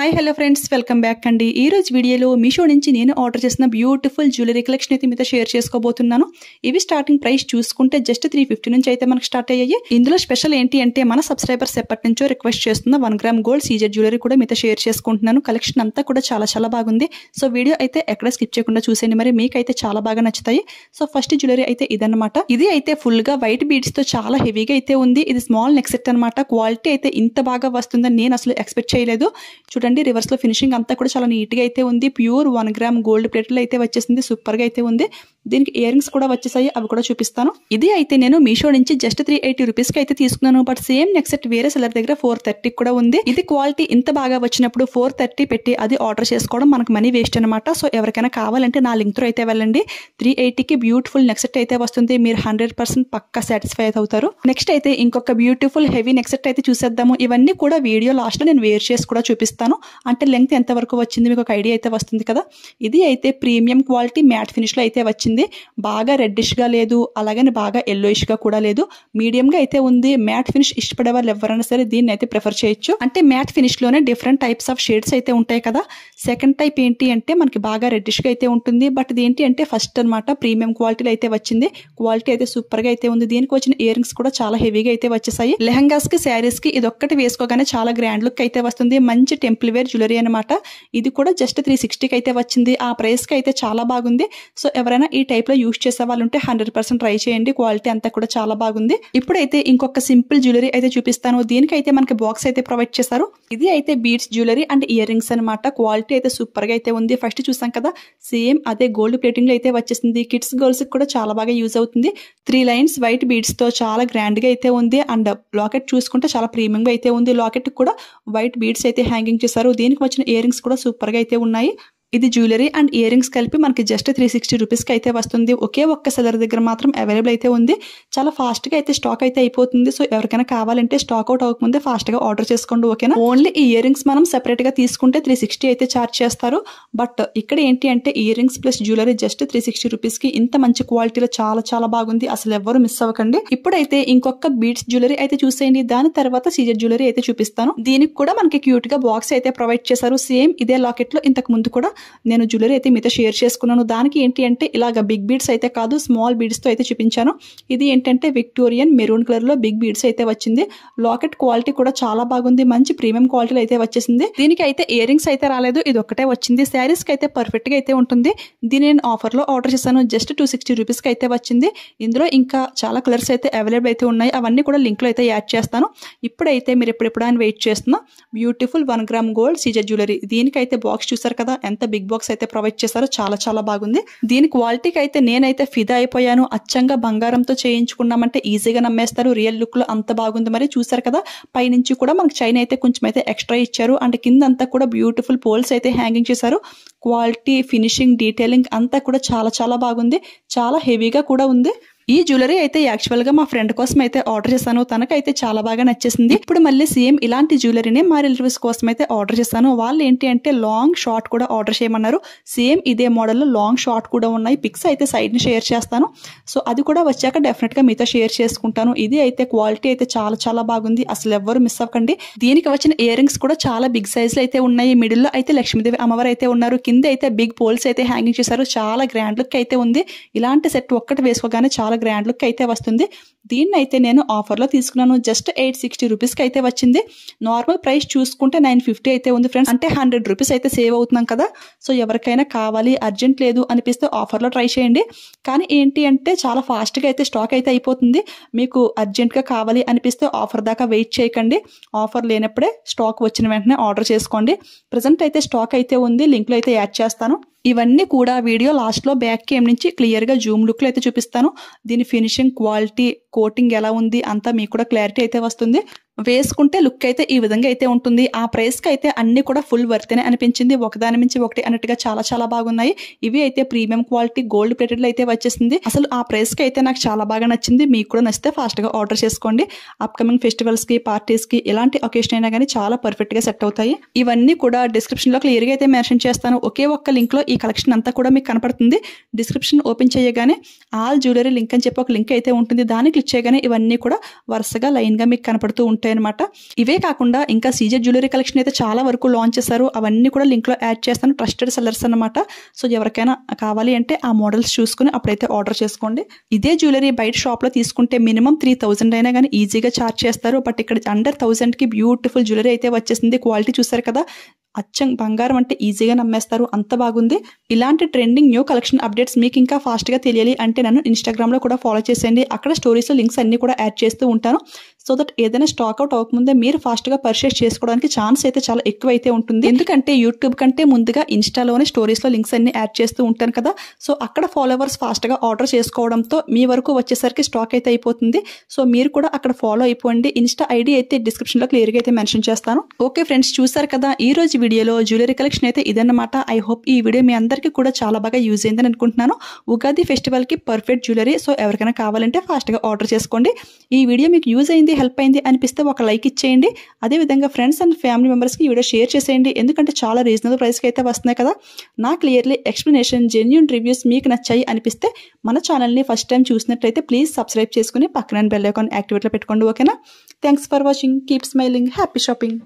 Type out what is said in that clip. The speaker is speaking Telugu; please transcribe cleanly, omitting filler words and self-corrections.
Hi hello friends, welcome back అండి. ఈ రోజు వీడియోలో మీషో నుంచి నేను ఆర్డర్ చేసిన బ్యూటిఫుల్ జ్యువెలరీ కలెక్షన్ అయితే మీతో షేర్ చేసుకోబోతున్నాను. ఇవి స్టార్టింగ్ ప్రైస్ చూసుకుంటే జస్ట్ 350 నుంచి అయితే మనకు స్టార్ట్ అయ్యాయి. ఇందులో స్పెషల్ ఏంటి అంటే మన సబ్స్క్రైబర్స్ ఎప్పటి నుంచో రిక్వెస్ట్ చేస్తున్న 1 గ్రామ్ గోల్డ్ సీజెడ్ జ్యువెలరీ కూడా మీతో షేర్ చేసుకుంటున్నాను. కలెక్షన్ అంతా కూడా చాలా బాగుంది. సో వీడియో అయితే ఎక్కడ స్కిప్ చేయకుండా చూసేయండి, మరి మీకైతే చాలా బాగా నచ్చుతాయి. సో ఫస్ట్ జ్యువెలరీ అయితే ఇదన్నమాట. ఇది అయితే ఫుల్ గా వైట్ బీడ్స్ తో చాలా హెవీగా అయితే ఉంది. ఇది స్మాల్ నెక్ సెట్ అనమాట. క్వాలిటీ అయితే ఇంత బాగా వస్తుందని నేను అసలు ఎక్స్పెక్ట్ చేయలేదు. చూడండి, రివర్స్ లో ఫినిషింగ్ అంతా కూడా చాలా నీట్ గా అయితే ఉంది. ప్యూర్ 1 గ్రామ్ గోల్డ్ ప్లేట్లో అయితే వచ్చేసింది. సూపర్ గా అయితే ఉంది. దీనికి ఇయర్ రింగ్స్ కూడా వచ్చేసాయి, అవి కూడా చూపిస్తాను. ఇది అయితే నేను మీషో నుంచి జస్ట్ 380 రూపీస్ కి అయితే తీసుకున్నాను. బట్ సేమ్ నెక్ సెట్ వేరే సెల్లర్ దగ్గర 430 కూడా ఉంది. ఇది క్వాలిటీ ఇంత బాగా వచ్చినప్పుడు 430 పెట్టి అది ఆర్డర్ చేసుకోవడం మనకు మనీ వేస్ట్ అనమాట. సో ఎవరికైనా కావాలంటే నా లింక్ తో అయితే వెళ్ళండి. 380 కి బ్యూటిఫుల్ నెక్ సెట్ అయితే వస్తుంది. మీరు 100% పక్కా సాటిస్ఫై అవుతారు. నెక్స్ట్ అయితే ఇంకొక బ్యూటిఫుల్ హెవీ నెక్ సెట్ అయితే చూసేద్దాము. ఇవన్నీ కూడా వీడియో లాస్ట్ లో నేను వేర్ చేసి కూడా చూపిస్తాను. అంటే లెంగ్త్ ఎంత వరకు వచ్చింది మీకు ఒక ఐడియా అయితే వస్తుంది కదా. ఇది అయితే ప్రీమియం క్వాలిటీ మ్యాట్ ఫినిష్ లో అయితే వచ్చింది. బాగా రెడ్డిష్ గా లేదు, అలాగని బాగా ఎల్లోయిష్ గా కూడా లేదు. మీడియం గా అయితే ఉంది. మ్యాట్ ఫినిష్ ఇష్టపడే వాళ్ళు ఎవరైనా సరే దీన్ని అయితే ప్రిఫర్ చేయొచ్చు. అంటే మ్యాట్ ఫినిష్ లోనే డిఫరెంట్ టైప్స్ ఆఫ్ షేడ్స్ అయితే ఉంటాయి కదా. సెకండ్ టైప్ ఏంటి అంటే మనకి బాగా రెడ్డిష్ గా అయితే ఉంటుంది. బట్ ఇది ఏంటి అంటే ఫస్ట్ అనమాట ప్రీమియం క్వాలిటీలో అయితే వచ్చింది. క్వాలిటీ అయితే సూపర్ గా అయితే ఉంది. దీనికి వచ్చిన ఇయర్ రింగ్స్ కూడా చాలా హెవీగా అయితే వచ్చేసాయి. లెహంగాస్ కి, శారీస్ కి ఇది ఒక్కటి వేసుకోగానే చాలా గ్రాండ్ లుక్ అయితే వస్తుంది. మంచి టెంపుల్ వేర్ జ్యువెలరీ అనమాట. ఇది కూడా జస్ట్ 360 కి అయితే వచ్చింది. ఆ ప్రైస్ కి అయితే చాలా బాగుంది. సో ఎవరైనా ఈ టైప్ లో యూజ్ చేసే వాళ్ళు ఉంటే 100% ట్రై చేయండి. క్వాలిటీ అంతా కూడా చాలా బాగుంది. ఇప్పుడైతే ఇంకొక సింపుల్ జ్యువెలరీ అయితే చూపిస్తాను. దీనికైతే మనకి బాక్స్ అయితే ప్రొవైడ్ చేశారు. ఇది అయితే beads jewellery and ear rings అనమాట. క్వాలిటీ అయితే సూపర్ గా అయితే ఉంది. ఫస్ట్ చూసాం కదా, సేమ్ అదే గోల్డ్ ప్లేటింగ్ లో అయితే వచ్చేసింది. కిడ్స్ గర్ల్స్ కి కూడా చాలా బాగా యూజ్ అవుతుంది. 3 లైన్స్ వైట్ బీడ్స్ తో చాలా గ్రాండ్ గా అయితే ఉంది. అండ్ లాకెట్ చూసుకుంటే చాలా ప్రీమియం గా అయితే ఉంది. లాకెట్ కూడా వైట్ బీడ్స్ అయితే హ్యాంగింగ్ చేశారు. దీనికి వచ్చిన ఇయర్ రింగ్స్ కూడా సూపర్ గా అయితే ఉన్నాయి. ఇది జ్యువెలరీ అండ్ ఇయర్ రింగ్స్ కలిపి మనకి జస్ట్ 360 రూపీస్ కి అయితే వస్తుంది. ఒకే ఒక్క సెల్లర్ దగ్గర మాత్రం అవైలబుల్ అయితే ఉంది. చాలా ఫాస్ట్ గా అయితే స్టాక్ అయితే అయిపోతుంది. సో ఎవరికైనా కావాలంటే స్టాక్ అవుట్ అవ్వకముందే ఫాస్ట్ గా ఆర్డర్ చేసుకోండి, ఓకేనా. ఓన్లీ ఈ ఇయర్ రింగ్స్ మనం సెపరేట్ గా తీసుకుంటే 360 అయితే చార్జ్ చేస్తారు. బట్ ఇక్కడ ఏంటి అంటే ear rings plus jewellery just 360 rupees కి ఇంత మంచి క్వాలిటీలో చాలా బాగుంది. అసలు ఎవరు మిస్ అవ్వకండి. ఇప్పుడైతే ఇంకొక బీడ్స్ జ్యువెలరీ అయితే చూసేయండి. దాని తర్వాత సీజెడ్ జ్యువెలరీ అయితే చూపిస్తాను. దీనికి కూడా మనకి క్యూట్ గా బాక్స్ అయితే ప్రొవైడ్ చేశారు. సేమ్ ఇదే లాకెట్ లో ఇంతకు ముందు కూడా నేను జ్యువెలరీ అయితే మీతో షేర్ చేసుకున్నాను. దానికి ఏంటి అంటే ఇలాగ బిగ్ బీడ్స్ అయితే కాదు, స్మాల్ బీడ్స్ తో అయితే చూపించాను. ఇది ఏంటంటే విక్టోరియన్ మెరూన్ కలర్ లో బిగ్ బీడ్స్ అయితే వచ్చింది. లాకెట్ క్వాలిటీ కూడా చాలా బాగుంది. మంచి ప్రీమియం క్వాలిటీలో అయితే వచ్చేసింది. దీనికి అయితే ఇయర్ రింగ్స్ అయితే రాలేదు, ఇది ఒక్కటే వచ్చింది. శారీస్ కి అయితే పర్ఫెక్ట్ గా అయితే ఉంటుంది. దీన్ని నేను ఆఫర్ లో ఆర్డర్ చేశాను. జస్ట్ 260 రూపీస్ కి అయితే వచ్చింది. ఇందులో ఇంకా చాలా కలర్స్ అయితే అవైలబుల్ అయితే ఉన్నాయి. అవన్నీ కూడా లింక్ లో అయితే యాడ్ చేస్తాను. ఇప్పుడైతే మీరు ఎప్పుడెప్పుడు అని వెయిట్ చేస్తున్నా beautiful 1 gram gold CZ jewellery. దీనికైతే బాక్స్ చూసారు కదా, ఎంత బిగ్ బాక్స్ అయితే ప్రొవైడ్ చేశారో చాలా బాగుంది. దీని క్వాలిటీకి అయితే నేనైతే ఫిదా అయిపోయాను. అచ్చంగా బంగారంతో చేయించుకున్నామంటే ఈజీగా నమ్మేస్తారు. రియల్ లుక్ లో అంత బాగుంది. మరి చూసారు కదా, పైనుంచి కూడా మనకి చైన్ అయితే కొంచెం అయితే ఎక్స్ట్రా ఇచ్చారు. అండ్ కింద అంతా కూడా బ్యూటిఫుల్ పోల్స్ అయితే హ్యాంగింగ్ చేశారు. క్వాలిటీ, ఫినిషింగ్, డీటెయిలింగ్ అంతా కూడా చాలా బాగుంది. చాలా హెవీగా కూడా ఉంది. ఈ జ్యువెలరీ అయితే యాక్చువల్ గా మా ఫ్రెండ్ కోసం అయితే ఆర్డర్ చేశాను. తనకైతే చాలా బాగా నచ్చేసింది. ఇప్పుడు మళ్ళీ సేమ్ ఇలాంటి జ్యువెలరీని మా రిలేటివ్స్ కోసం అయితే ఆర్డర్ చేశాను. వాళ్ళు ఏంటి అంటే లాంగ్ షార్ట్ కూడా ఆర్డర్ చేయమన్నారు. సేమ్ ఇదే మోడల్ లో లాంగ్ షార్ట్ కూడా ఉన్నాయి. పిక్స్ అయితే సైడ్ ని షేర్ చేస్తాను. సో అది కూడా వచ్చాక డెఫినెట్ గా మీతో షేర్ చేసుకుంటాను. ఇది అయితే క్వాలిటీ అయితే చాలా బాగుంది. అసలు ఎవ్వరు మిస్ అవ్వకండి. దీనికి వచ్చిన ఇయర్ రింగ్స్ కూడా చాలా బిగ్ సైజ్ లో అయితే ఉన్నాయి. మిడిల్ లో అయితే లక్ష్మీదేవి అమ్మవారు అయితే ఉన్నారు. కింద అయితే బిగ్ పోల్స్ అయితే హ్యాంగింగ్ చేశారు. చాలా గ్రాండ్ లుక్ అయితే ఉంది. ఇలాంటి సెట్ ఒక్కటి వేసుకోగానే చాలా గ్రాండ్ లుక్ అయితే వస్తుంది. దీన్ని అయితే నేను ఆఫర్ లో తీసుకున్నాను. జస్ట్ 860 రూపీస్ కి అయితే వచ్చింది. నార్మల్ ప్రైస్ చూసుకుంటే 950 అయితే ఉంది ఫ్రెండ్స్. అంటే 100 రూపీస్ అయితే సేవ్ అవుతున్నాం కదా. సో ఎవరికైనా కావాలి, అర్జెంట్ లేదు అనిపిస్తే ఆఫర్ లో ట్రై చేయండి. కానీ ఏంటి అంటే చాలా ఫాస్ట్ గా అయితే స్టాక్ అయితే అయిపోతుంది. మీకు అర్జెంట్ గా కావాలి అనిపిస్తే ఆఫర్ దాకా వెయిట్ చేయకండి. ఆఫర్ లేనప్పుడే స్టాక్ వచ్చిన వెంటనే ఆర్డర్ చేసుకోండి. ప్రెసెంట్ అయితే స్టాక్ అయితే ఉంది. లింక్ లో అయితే యాడ్ చేస్తాను. ఇవన్నీ కూడా వీడియో లాస్ట్ లో బ్యాక్ కేమ్ నుంచి క్లియర్ గా జూమ్ లుక్ లో అయితే చూపిస్తాను. దీని ఫినిషింగ్, క్వాలిటీ, కోటింగ్ ఎలా ఉంది అంతా మీకు కూడా క్లారిటీ అయితే వస్తుంది. వేసుకుంటే లుక్ అయితే ఈ విధంగా అయితే ఉంటుంది. ఆ ప్రైస్ కి అయితే అన్ని కూడా ఫుల్ వర్తేనే అనిపించింది. ఒకదాని మించి ఒకటి అన్నట్టుగా చాలా బాగున్నాయి. ఇవి అయితే ప్రీమియం క్వాలిటీ గోల్డ్ ప్లేటెడ్ లో అయితే వచ్చేసింది. అసలు ఆ ప్రైస్ కి అయితే నాకు చాలా బాగా నచ్చింది. మీకు కూడా నచ్చితే ఫాస్ట్ గా ఆర్డర్ చేసుకోండి. అప్కమింగ్ ఫెస్టివల్స్ కి, పార్టీస్ కి, ఎలాంటి ఒకేషన్ అయినా కానీ చాలా పర్ఫెక్ట్ గా సెట్ అవుతాయి. ఇవన్నీ కూడా డిస్క్రిప్షన్ లో క్లియర్ గా అయితే మెన్షన్ చేస్తాను. ఒకే ఒక్క లింక్ లో ఈ కలెక్షన్ అంతా కూడా మీకు కనపడుతుంది. డిస్క్రిప్షన్ ఓపెన్ చేయగానే ఆల్ జ్యువెలరీ లింక్ అని చెప్పి ఒక లింక్ అయితే ఉంటుంది. దాన్ని క్లిక్ క్లిక్ చేయగానే ఇవన్నీ కూడా వరుసగా లైన్గా మీకు కనపడుతూ ఉంటాయి అనమాట. ఇవే కాకుండా ఇంకా సీజెడ్ జ్యువెలరీ కలెక్షన్ అయితే చాలా వరకు లాంచ్ చేశారు. అవన్నీ కూడా లింక్లో యాడ్ చేస్తాను. ట్రస్టెడ్ సెల్లర్స్ అనమాట. సో ఎవరికైనా కావాలి అంటే ఆ మోడల్స్ చూసుకుని అప్పుడైతే ఆర్డర్ చేసుకోండి. ఇదే జ్యువెలరీ బయట షాప్లో తీసుకుంటే మినిమం 3000 అయినా కానీ ఈజీగా ఛార్జ్ చేస్తారు. బట్ ఇక్కడ అండర్ 1000కి బ్యూటిఫుల్ జ్యువెలరీ అయితే వచ్చేసింది. క్వాలిటీ చూసారు కదా, అచ్చం బంగారం అంటే ఈజీగా నమ్మేస్తారు, అంత బాగుంది. ఇలాంటి ట్రెండింగ్ న్యూ కలెక్షన్ అప్డేట్స్ మీకు ఇంకా ఫాస్ట్గా తెలియాలి అంటే నన్ను ఇన్స్టాగ్రామ్లో కూడా ఫాలో చేసేయండి. అక్కడ స్టోరీస్లో లింక్స్ అన్ని కూడా యాడ్ చేస్తూ ఉంటాను. సో దట్ ఏదైనా స్టాక్ అవుట్ అవ్వకముందే మీరు ఫాస్ట్గా పర్చేస్ చేసుకోవడానికి ఛాన్స్ అయితే చాలా ఎక్కువ అయితే ఉంటుంది. ఎందుకంటే యూట్యూబ్ కంటే ముందుగా ఇన్స్టాలోనే స్టోరీస్లో లింక్స్ అన్ని యాడ్ చేస్తూ ఉంటాను కదా. సో అక్కడ ఫాలోవర్స్ ఫాస్ట్గా ఆర్డర్ చేసుకోవడంతో మీ వరకు వచ్చేసరికి స్టాక్ అయితే అయిపోతుంది. సో మీరు కూడా అక్కడ ఫాలో అయిపోండి. ఇన్స్టా ఐడి అయితే డిస్క్రిప్షన్లో క్లియర్గా అయితే మెన్షన్ చేస్తాను. ఓకే ఫ్రెండ్స్, చూసారు కదా ఈ రోజు వీడియోలో జ్యువెలరీ కలెక్షన్ అయితే ఇదన్నమాట. ఐ హోప్ ఈ వీడియో మీ అందరికీ కూడా చాలా బాగా యూజ్ అయిందని అనుకుంటున్నాను. ఉగాది ఫెస్టివల్కి పర్ఫెక్ట్ జ్యువెలరీ. సో ఎవరికైనా కావాలంటే ఫాస్ట్గా ఆర్డర్ చేసుకోండి. ఈ వీడియో మీకు యూజ్ అయింది, హెల్ప్ అయింది అనిపిస్తే ఒక లైక్ ఇచ్చేయండి. అదేవిధంగా ఫ్రెండ్స్ అండ్ ఫ్యామిలీ మెంబర్స్కి ఈ వీడియో షేర్ చేసేయండి. ఎందుకంటే చాలా రీజనబుల్ ప్రైస్కి అయితే వస్తున్నాయి కదా. నా క్లియర్లీ ఎక్స్ప్లెనేషన్, జెన్యూన్ రివ్యూస్ మీకు నచ్చాయి అనిపిస్తే మన ఛానల్ని ఫస్ట్ టైం చూసినట్లయితే ప్లీజ్ సబ్స్క్రైబ్ చేసుకుని పక్కన బెల్ ఐకాన్ యాక్టివేట్లో పెట్టుకోండి. ఓకేనా? Thanks for watching. Keep smiling. Happy shopping.